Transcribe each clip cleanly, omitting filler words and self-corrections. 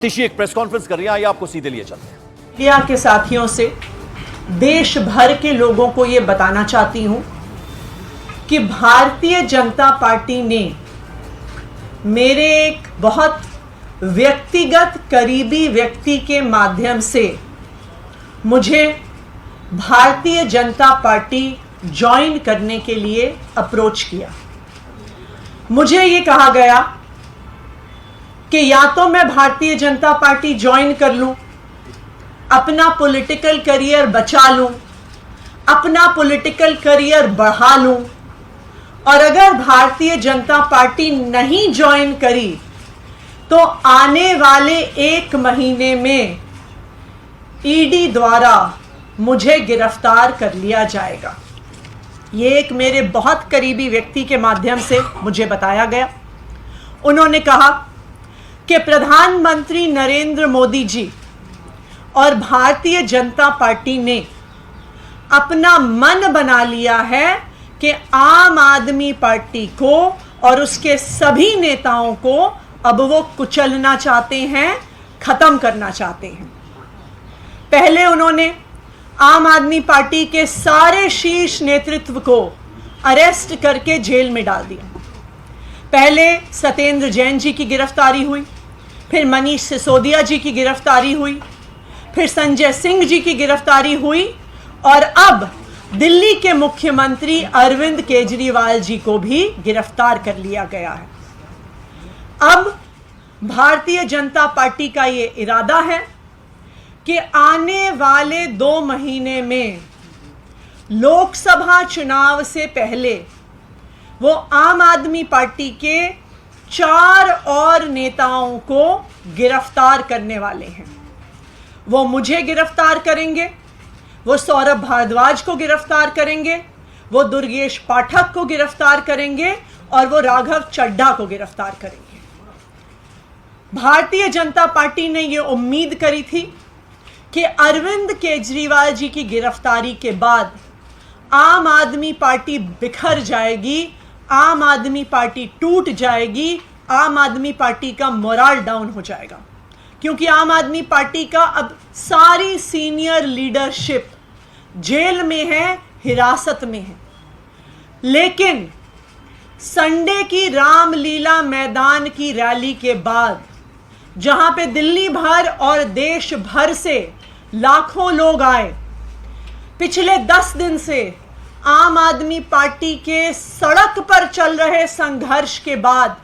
ऋषि एक press conference कर रही है, आइए आपको सीधे लिए चलते हैं। मीडिया के साथियों से देश भर के लोगों को यह बताना चाहती हूं कि भारतीय जनता पार्टी ने मेरे एक बहुत व्यक्तिगत करीबी व्यक्ति के माध्यम से मुझे भारतीय जनता पार्टी ज्वाइन करने के लिए अप्रोच किया। मुझे ये कहा गया कि या तो मैं भारतीय जनता पार्टी ज्वाइन कर लूं, अपना पॉलिटिकल करियर बचा लूं, अपना पॉलिटिकल करियर बढ़ा लूं, और अगर भारतीय जनता पार्टी नहीं ज्वाइन करी तो आने वाले 1 महीने में ईडी द्वारा मुझे गिरफ्तार कर लिया जाएगा। ये एक मेरे बहुत करीबी व्यक्ति के माध्यम से मुझे बताया गया। उन्होंने कहा कि प्रधानमंत्री नरेंद्र मोदी जी और भारतीय जनता पार्टी ने अपना मन बना लिया है कि आम आदमी पार्टी को और उसके सभी नेताओं को अब वो कुचलना चाहते हैं, खत्म करना चाहते हैं। पहले उन्होंने आम आदमी पार्टी के सारे शीर्ष नेतृत्व को अरेस्ट करके जेल में डाल दिया। पहले सत्येंद्र जैन जी की गिरफ्तारी हुई, फिर मनीष सिसोदिया जी की गिरफ्तारी हुई, फिर संजय सिंह जी की गिरफ्तारी हुई, और अब दिल्ली के मुख्यमंत्री अरविंद केजरीवाल जी को भी गिरफ्तार कर लिया गया है। अब भारतीय जनता पार्टी का ये इरादा है कि आने वाले 2 महीने में लोकसभा चुनाव से पहले वो आम आदमी पार्टी के 4 और नेताओं को गिरफ्तार करने वाले हैं। वो मुझे गिरफ्तार करेंगे, वो सौरभ भारद्वाज को गिरफ्तार करेंगे, वो दुर्गेश पाठक को गिरफ्तार करेंगे, और वो राघव चड्ढा को गिरफ्तार करेंगे। भारतीय जनता पार्टी ने ये उम्मीद करी थी कि अरविंद केजरीवाल जी की गिरफ्तारी के बाद आम आदमी पार्टी बिखर जाएगी, आम आदमी पार्टी टूट जाएगी, आम आदमी पार्टी का मोरल डाउन हो जाएगा, क्योंकि आम आदमी पार्टी का अब सारी सीनियर लीडरशिप जेल में है, हिरासत में है। लेकिन संडे की रामलीला मैदान की रैली के बाद, जहां पे दिल्ली भर और देश भर से लाखों लोग आए, पिछले 10 दिन से आम आदमी पार्टी के सड़क पर चल रहे संघर्ष के बाद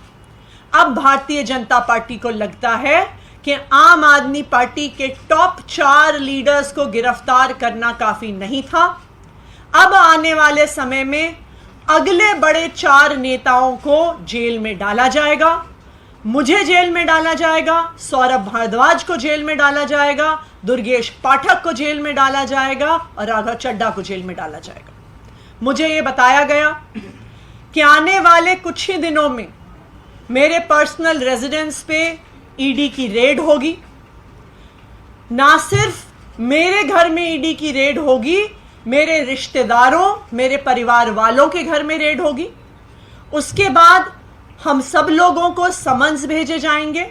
अब भारतीय जनता पार्टी को लगता है कि आम आदमी पार्टी के टॉप 4 लीडर्स को गिरफ्तार करना काफी नहीं था। अब आने वाले समय में अगले बड़े 4 नेताओं को जेल में डाला जाएगा। मुझे जेल में डाला जाएगा, सौरभ भारद्वाज को जेल में डाला जाएगा, दुर्गेश पाठक को जेल में डाला जाएगा, और राघव चड्ढा को जेल में डाला जाएगा। मुझे ये बताया गया कि आने वाले कुछ ही दिनों में मेरे पर्सनल रेजिडेंस पे ईडी की रेड होगी। ना सिर्फ मेरे घर में ईडी की रेड होगी, मेरे रिश्तेदारों, मेरे परिवार वालों के घर में रेड होगी। उसके बाद हम सब लोगों को समन्स भेजे जाएंगे,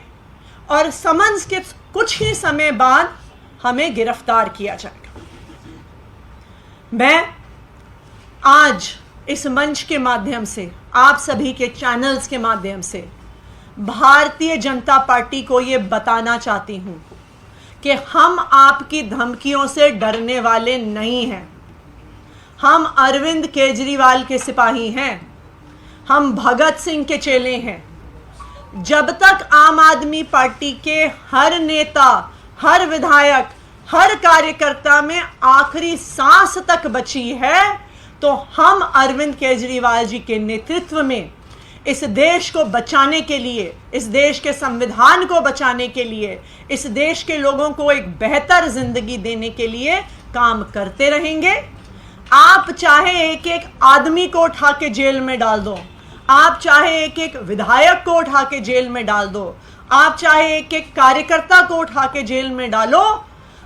और समन्स के कुछ ही समय बाद हमें गिरफ्तार किया जाएगा। मैं आज इस मंच के माध्यम से, आप सभी के चैनल्स के माध्यम से भारतीय जनता पार्टी को ये बताना चाहती हूं कि हम आपकी धमकियों से डरने वाले नहीं हैं। हम अरविंद केजरीवाल के सिपाही हैं, हम भगत सिंह के चेले हैं। जब तक आम आदमी पार्टी के हर नेता, हर विधायक, हर कार्यकर्ता में आखिरी सांस तक बची है, तो हम अरविंद केजरीवाल जी के नेतृत्व में इस देश को बचाने के लिए, इस देश के संविधान को बचाने के लिए, इस देश के लोगों को एक बेहतर जिंदगी देने के लिए काम करते रहेंगे। आप चाहे एक एक आदमी को उठा के जेल में डाल दो, आप चाहे एक एक विधायक को उठा के जेल में डाल दो, आप चाहे एक एक कार्यकर्ता को उठा के जेल में डालो,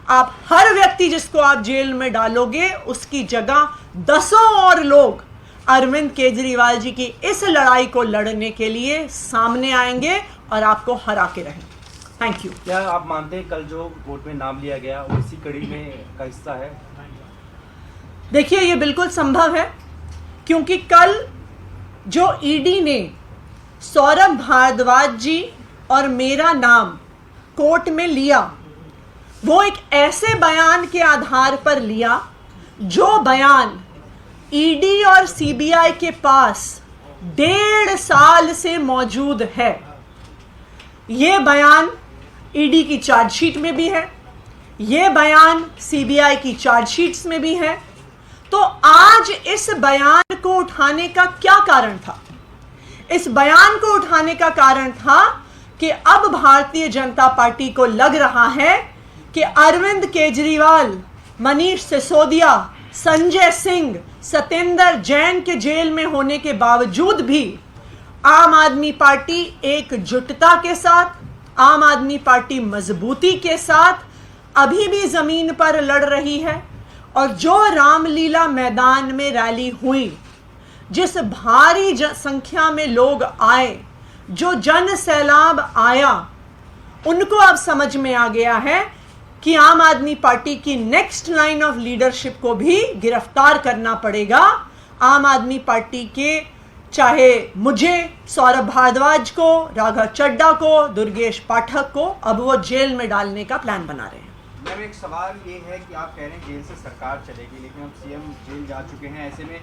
आप हर व्यक्ति जिसको आप जेल में डालोगे, उसकी जगह 10 और लोग अरविंद केजरीवाल जी की इस लड़ाई को लड़ने के लिए सामने आएंगे और आपको हरा के रहेंगे। Thank you. क्या आप मानते हैं कल जो कोर्ट में नाम लिया गया वो इसी कड़ी में का हिस्सा है? देखिए, ये बिल्कुल संभव है, क्योंकि कल जो ईडी ने सौरभ भारद्वाज जी और मेरा नाम कोर्ट में लिया, वो एक ऐसे बयान के आधार पर लिया जो बयान ईडी और सीबीआई के पास 1.5 साल से मौजूद है। ये बयान ईडी की चार्जशीट में भी है, ये बयान सीबीआई की चार्जशीट्स में भी है। तो आज इस बयान को उठाने का क्या कारण था? इस बयान को उठाने का कारण था कि अब भारतीय जनता पार्टी को लग रहा है कि अरविंद केजरीवाल, मनीष सिसोदिया, संजय सिंह, सत्येंद्र जैन के जेल में होने के बावजूद भी आम आदमी पार्टी एकजुटता के साथ, आम आदमी पार्टी मजबूती के साथ अभी भी जमीन पर लड़ रही है। और जो रामलीला मैदान में रैली हुई, जिस भारी संख्या में लोग आए, जो जन सैलाब आया, उनको अब समझ में आ गया है कि आम आदमी पार्टी की नेक्स्ट लाइन ऑफ लीडरशिप को भी गिरफ्तार करना पड़ेगा। आम आदमी पार्टी के, चाहे मुझे, सौरभ भारद्वाज को, राघव चड्ढा को, दुर्गेश पाठक को, अब वो जेल में डालने का प्लान बना रहे हैं। मैम, एक सवाल ये है कि आप कह रहे हैं जेल से सरकार चलेगी, लेकिन अब सीएम जेल जा चुके हैं। ऐसे में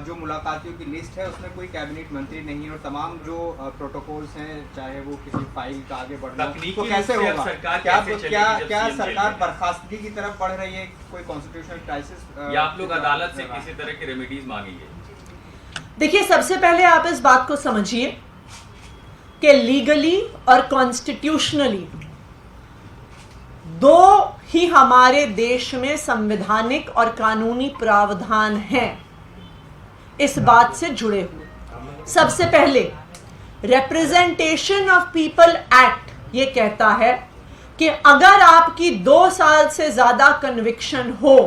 जो मुलाकातियों की लिस्ट है उसमें कोई कैबिनेट मंत्री नहीं है और तमाम जो प्रोटोकॉल्स हैं, चाहे वो किसी फाइल का आगे बढ़ना, तो कैसे होगा? क्या सरकार बर्खास्तगी की तरफ बढ़ रही है? कोई कॉन्स्टिट्यूशनल क्राइसिस या आप लोग अदालत से किसी तरह की रेमेडीज मांगेंगे? देखिए, सबसे पहले आप इस बात को समझिए कि लीगली और कॉन्स्टिट्यूशनली दो ही हमारे देश में संवैधानिक और कानूनी प्रावधान हैं इस बात से जुड़े हुए। सबसे पहले रिप्रेजेंटेशन ऑफ पीपल एक्ट ये कहता है कि अगर आपकी 2 साल से ज्यादा कन्विक्शन हो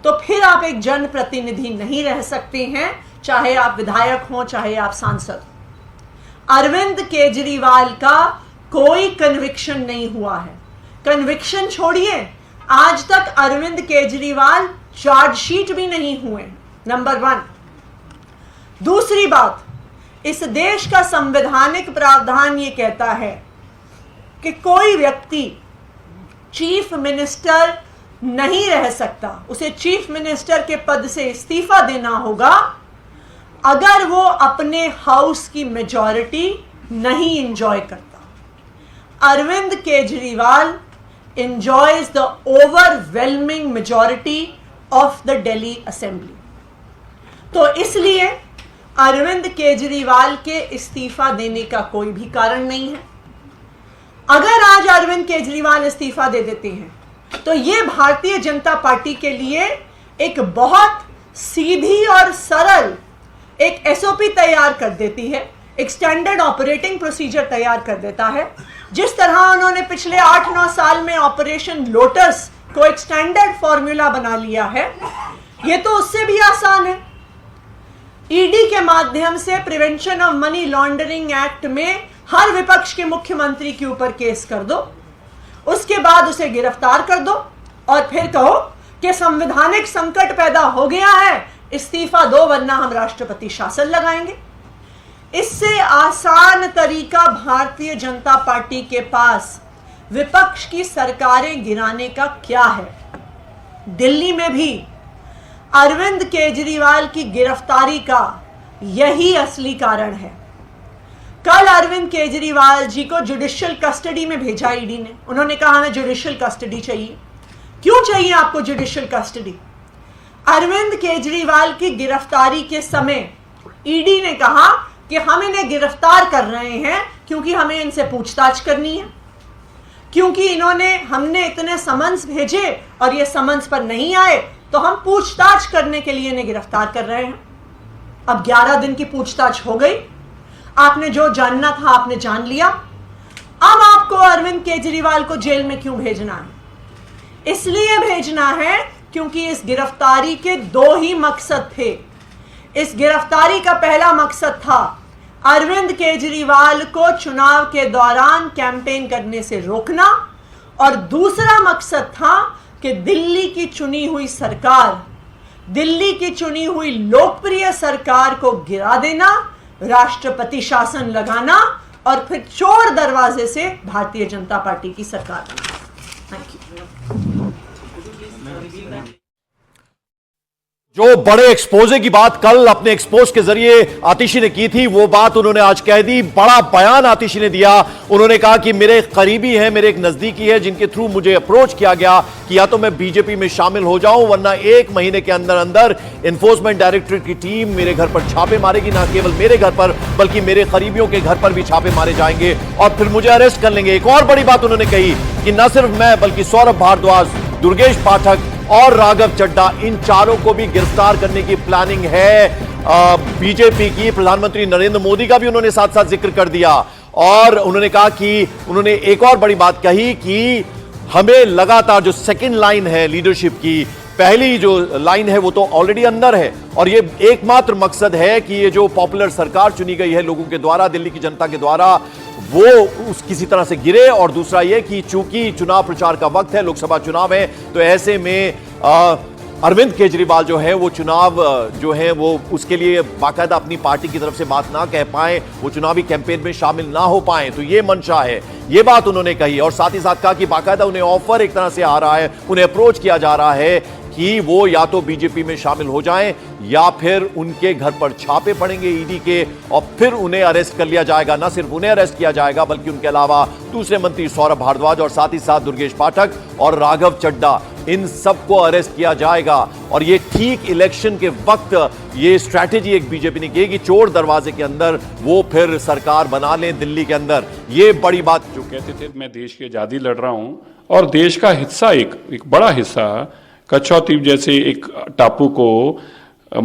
तो फिर आप एक जनप्रतिनिधि नहीं रह सकते हैं, चाहे आप विधायक हो, चाहे आप सांसद हो। अरविंद केजरीवाल का कोई कन्विक्शन नहीं हुआ है। कन्विक्शन छोड़िए, आज तक अरविंद केजरीवाल चार्जशीट भी नहीं हुए, नंबर 1। दूसरी बात, इस देश का संवैधानिक प्रावधान ये कहता है कि कोई व्यक्ति चीफ मिनिस्टर नहीं रह सकता, उसे चीफ मिनिस्टर के पद से इस्तीफा देना होगा अगर वो अपने हाउस की मेजॉरिटी नहीं एंजॉय करता। Arvind Kejriwal enjoys the overwhelming majority of the Delhi Assembly। तो इसलिए अरविंद केजरीवाल के इस्तीफा देने का कोई भी कारण नहीं है। अगर आज अरविंद केजरीवाल इस्तीफा दे देते हैं तो ये भारतीय जनता पार्टी के लिए एक बहुत सीधी और सरल एक एसओपी तैयार कर देती है, एक स्टैंडर्ड ऑपरेटिंग प्रोसीजर तैयार कर देता है। जिस तरह उन्होंने पिछले 8-9 साल में ऑपरेशन लोटस को एक स्टैंडर्ड फॉर्मूला बना लिया है, ये तो उससे भी आसान है। ईडी के माध्यम से prevention of money laundering act में हर विपक्ष के मुख्यमंत्री के ऊपर केस कर दो, उसके बाद उसे गिरफ्तार कर दो और फिर कहो कि संवैधानिक संकट पैदा हो गया है, इस्तीफा दो वरना हम राष्ट्रपति शासन लगाएंगे। इससे आसान तरीका भारतीय जनता पार्टी के पास विपक्ष की सरकारें गिराने का क्या है? दिल्ली में भी अरविंद केजरीवाल की गिरफ्तारी का यही असली कारण है। कल अरविंद केजरीवाल जी को जुडिशियल कस्टडी में भेजा ईडी ने। उन्होंने कहा हमें जुडिशियल कस्टडी चाहिए। क्यों चाहिए आपको जुडिशियल कस्टडी? अरविंद केजरीवाल की गिरफ्तारी के समय ईडी ने कहा कि हम इन्हें गिरफ्तार कर रहे हैं क्योंकि हमें इनसे पूछताछ करनी है, क्योंकि हमने इतने समन्स भेजे और ये समन्स पर नहीं आए, तो हम पूछताछ करने के लिए इन्हें गिरफ्तार कर रहे हैं। अब 11 दिन की पूछताछ हो गई, आपने जो जानना था आपने जान लिया। अब आपको अरविंद केजरीवाल को जेल में क्यों भेजना है? इसलिए भेजना है क्योंकि इस गिरफ्तारी के 2 ही मकसद थे। इस गिरफ्तारी का पहला मकसद था अरविंद केजरीवाल को चुनाव के दौरान कैंपेन करने से रोकना, और दूसरा मकसद था कि दिल्ली की चुनी हुई सरकार, दिल्ली की चुनी हुई लोकप्रिय सरकार को गिरा देना, राष्ट्रपति शासन लगाना और फिर चोर दरवाजे से भारतीय जनता पार्टी की सरकार बनाना। Thank you. जो बड़े एक्सपोजे की बात कल अपने एक्सपोज के जरिए आतिशी ने की थी, वो बात उन्होंने आज कह दी। बड़ा बयान आतिशी ने दिया। उन्होंने कहा कि मेरे करीबी है, मेरे एक नजदीकी है, जिनके थ्रू मुझे अप्रोच किया गया कि या तो मैं बीजेपी में शामिल हो जाऊं, वरना 1 महीने के अंदर अंदर एनफोर्समेंट डायरेक्टरेट की टीम मेरे घर पर छापे मारेगी। ना केवल मेरे घर पर, बल्कि मेरे करीबियों के घर पर भी छापे मारे जाएंगे और फिर मुझे अरेस्ट कर लेंगे। एक और बड़ी बात उन्होंने कही कि न सिर्फ मैं, बल्कि सौरभ भारद्वाज, दुर्गेश पाठक और राघव चड्ढा, इन चारों को भी गिरफ्तार करने की प्लानिंग है बीजेपी की। प्रधानमंत्री नरेंद्र मोदी का भी उन्होंने साथ साथ जिक्र कर दिया और उन्होंने कहा कि उन्होंने एक और बड़ी बात कही कि हमें लगातार जो सेकंड लाइन है लीडरशिप की, पहली जो लाइन है वो तो ऑलरेडी अंदर है और ये एकमात्र मकसद है कि ये जो पॉपुलर सरकार चुनी गई है लोगों के द्वारा, दिल्ली की जनता के द्वारा, वो उस किसी तरह से गिरे। और दूसरा ये कि चूंकि चुनाव प्रचार का वक्त है, लोकसभा चुनाव है, तो ऐसे में अरविंद केजरीवाल जो है वो चुनाव जो है वो उसके लिए बाकायदा अपनी पार्टी की तरफ से बात ना कह पाए, वो चुनावी कैंपेन में शामिल ना हो पाए, तो ये मंशा है। ये बात उन्होंने कही और साथ ही साथ कहा कि बाकायदा उन्हें ऑफर एक तरह से आ रहा है, उन्हें अप्रोच किया जा रहा है कि वो या तो बीजेपी में शामिल हो जाएं या फिर उनके घर पर छापे पड़ेंगे ईडी के और फिर उन्हें अरेस्ट कर लिया जाएगा। न सिर्फ उन्हें अरेस्ट किया जाएगा बल्कि उनके अलावा दूसरे मंत्री सौरभ भारद्वाज और साथ ही साथ दुर्गेश पाठक और राघव चड्ढा, इन सबको अरेस्ट किया जाएगा। और ये ठीक इलेक्शन के वक्त ये स्ट्रैटेजी एक बीजेपी ने की कि चोर दरवाजे के अंदर वो फिर सरकार बना लें दिल्ली के अंदर। ये बड़ी बात जो कहते थे मैं देश की आजादी लड़ रहा हूं और देश का हिस्सा एक बड़ा हिस्सा कच्छा द्वीप जैसे एक टापू को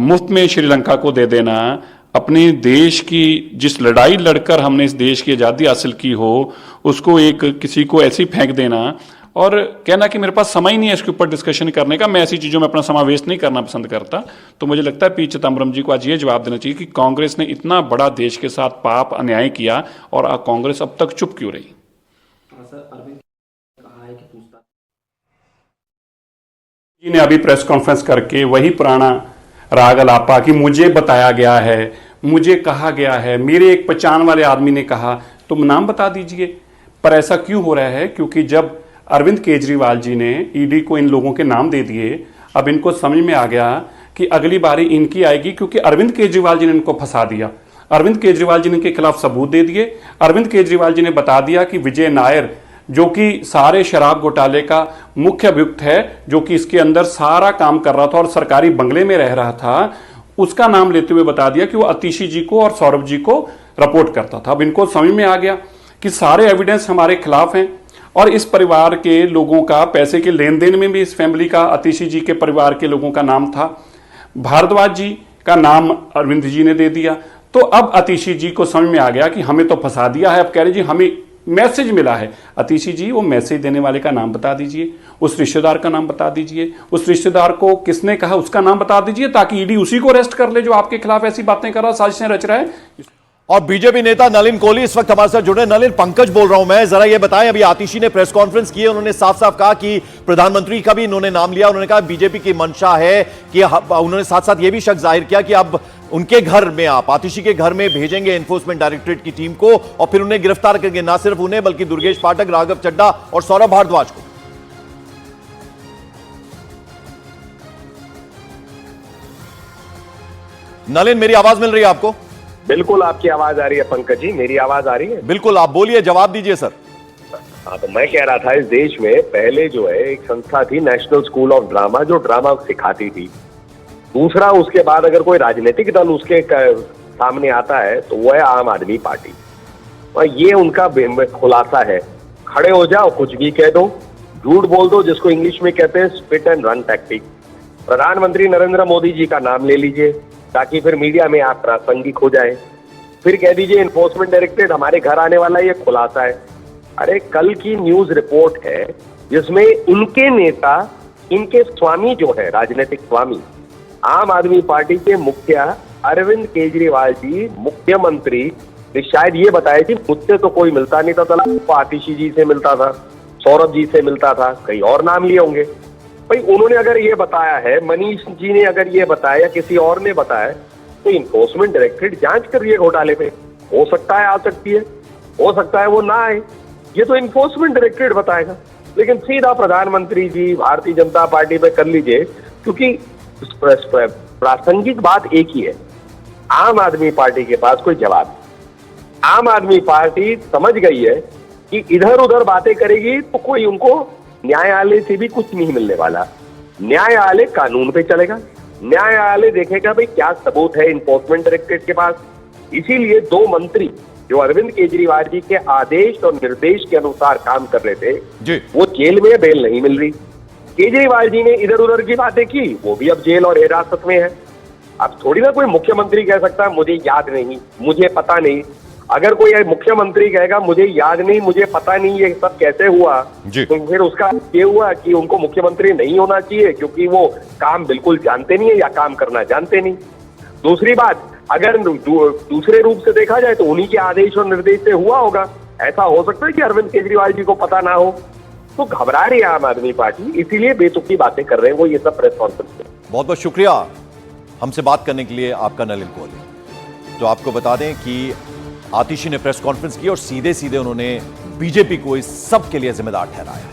मुफ्त में श्रीलंका को दे देना, अपने देश की जिस लड़ाई लड़कर हमने इस देश की आज़ादी हासिल की हो उसको एक किसी को ऐसी फेंक देना और कहना कि मेरे पास समय ही नहीं है इसके ऊपर डिस्कशन करने का, मैं ऐसी चीज़ों में अपना समय वेस्ट नहीं करना पसंद करता। तो मुझे लगता है पी चिदम्बरम जी को आज ये जवाब देना चाहिए कि कांग्रेस ने इतना बड़ा देश के साथ पाप अन्याय किया और कांग्रेस अब तक चुप क्यों रही। जी ने अभी प्रेस कॉन्फ्रेंस करके वही पुराना राग अलापा कि मुझे बताया गया है, मुझे कहा गया है, मेरे एक पहचान वाले आदमी ने कहा, तुम नाम बता दीजिए। पर ऐसा क्यों हो रहा है? क्योंकि जब अरविंद केजरीवाल जी ने ईडी को इन लोगों के नाम दे दिए, अब इनको समझ में आ गया कि अगली बारी इनकी आएगी, क्योंकि अरविंद केजरीवाल जी ने इनको फंसा दिया। अरविंद केजरीवाल जी ने इनके खिलाफ सबूत दे दिए। अरविंद केजरीवाल जी ने बता दिया कि विजय नायर जो कि सारे शराब घोटाले का मुख्य अभियुक्त है, जो कि इसके अंदर सारा काम कर रहा था और सरकारी बंगले में रह रहा था, उसका नाम लेते हुए बता दिया कि वो आतिशी जी को और सौरभ जी को रिपोर्ट करता था। अब इनको समझ में आ गया कि सारे एविडेंस हमारे खिलाफ हैं और इस परिवार के लोगों का पैसे के लेन देन में भी इस फैमिली का, आतिशी जी के परिवार के लोगों का नाम था। भारद्वाज जी का नाम अरविंद जी ने दे दिया। तो अब आतिशी जी को समझ में आ गया कि हमें तो फंसा दिया है। अब कह रहे जी हमें मैसेज मिला है। आतिशी जी, वो मैसेज देने वाले का नाम बता दीजिए, उस रिश्तेदार का नाम बता दीजिए, उस रिश्तेदार को किसने कहा उसका नाम बता दीजिए, ताकि ईडी उसी को अरेस्ट कर ले जो आपके खिलाफ ऐसी बातें कर रहा, साजिशें रच रहा है। और बीजेपी नेता नलिन कोहली इस वक्त हमारे साथ जुड़े। नलिन, पंकज बोल रहा हूं मैं, जरा ये बताएं, अभी आतिशी ने प्रेस कॉन्फ्रेंस की है, उन्होंने साफ साफ कहा कि प्रधानमंत्री का भी इन्होंने नाम लिया। उन्होंने कहा बीजेपी की मंशा है कि उन्होंने साथ साथ ये भी शक जाहिर किया कि अब उनके घर में, आप आतिशी के घर में भेजेंगे एनफोर्समेंट डायरेक्टरेट की टीम को और फिर उन्हें गिरफ्तार करेंगे, ना सिर्फ उन्हें बल्कि दुर्गेश पाठक, राघव चड्ढा और सौरभ भारद्वाज को। नलिन, मेरी आवाज मिल रही है आपको? बिल्कुल आपकी आवाज आ रही है पंकज जी, मेरी आवाज आ रही है? बिल्कुल, आप बोलिए, जवाब दीजिए सर। हाँ, तो मैं कह रहा था इस देश में पहले जो है एक संस्था थी नेशनल स्कूल ऑफ ड्रामा, जो ड्रामा सिखाती थी। दूसरा, उसके बाद अगर कोई राजनीतिक दल उसके सामने आता है तो वो है आम आदमी पार्टी, और ये उनका खुलासा है। खड़े हो जाओ, कुछ भी कह दो, झूठ बोल दो, जिसको इंग्लिश में कहते हैं स्पिट एंड रन टैक्टिक। प्रधानमंत्री नरेंद्र मोदी जी का नाम ले लीजिए ताकि फिर मीडिया में आप प्रासंगिक हो जाए, फिर कह दीजिए एनफोर्समेंट डायरेक्टरेट हमारे घर आने वाला, ये खुलासा है। अरे कल की न्यूज रिपोर्ट है जिसमें इनके नेता, इनके स्वामी जो है, राजनीतिक स्वामी, आम आदमी पार्टी के मुखिया अरविंद केजरीवाल जी मुख्यमंत्री तो शायद ये बताया कि मुझसे तो कोई मिलता नहीं था, तो आतिशी जी से मिलता था, सौरभ जी से मिलता था, कई और नाम लिए होंगे। भाई उन्होंने अगर ये बताया है, मनीष जी ने अगर ये बताया, किसी और ने बताया, तो इन्फोर्समेंट डायरेक्टरेट जांच कर रही है घोटाले पे। हो सकता है आ सकती है, हो सकता है वो ना आए, ये तो इन्फोर्समेंट डायरेक्टरेट बताएगा। लेकिन सीधा प्रधानमंत्री जी भारतीय जनता पार्टी पे कर लीजिए, क्योंकि प्रासंगिक बात एक ही है, आम आदमी पार्टी के पास कोई जवाब नहीं। आम आदमी पार्टी समझ गई है कि इधर उधर बातें करेगी तो कोई उनको न्यायालय से भी कुछ नहीं मिलने वाला। न्यायालय कानून पे चलेगा, न्यायालय देखेगा भाई क्या सबूत है इन्फोर्समेंट डायरेक्टरेट के पास। इसीलिए 2 मंत्री जो अरविंद केजरीवाल जी के आदेश और निर्देश के अनुसार काम कर रहे थे जी। वो जेल में, बेल नहीं मिल रही। केजरीवाल जी ने इधर उधर की बातें की, वो भी अब जेल और हिरासत में है। अब थोड़ी ना कोई मुख्यमंत्री कह सकता है मुझे याद नहीं, मुझे पता नहीं। अगर कोई मुख्यमंत्री कहेगा मुझे याद नहीं, मुझे पता नहीं ये सब कैसे हुआ, तो फिर उसका ये हुआ कि उनको मुख्यमंत्री नहीं होना चाहिए, क्योंकि वो काम बिल्कुल जानते नहीं है या काम करना जानते नहीं। दूसरी बात, अगर दूसरे रूप से देखा जाए तो उन्हीं के आदेश और निर्देश से हुआ होगा। ऐसा हो सकता है कि अरविंद केजरीवाल जी को पता ना हो, तो घबरा रही है आम आदमी पार्टी, इसीलिए बेतुकी बातें कर रहे हैं वो ये सब प्रेस कॉन्फ्रेंस में। बहुत बहुत शुक्रिया हमसे बात करने के लिए आपका नलिन कोहली। तो आपको बता दें कि आतिशी ने प्रेस कॉन्फ्रेंस की और सीधे सीधे उन्होंने बीजेपी को इस सब के लिए जिम्मेदार ठहराया।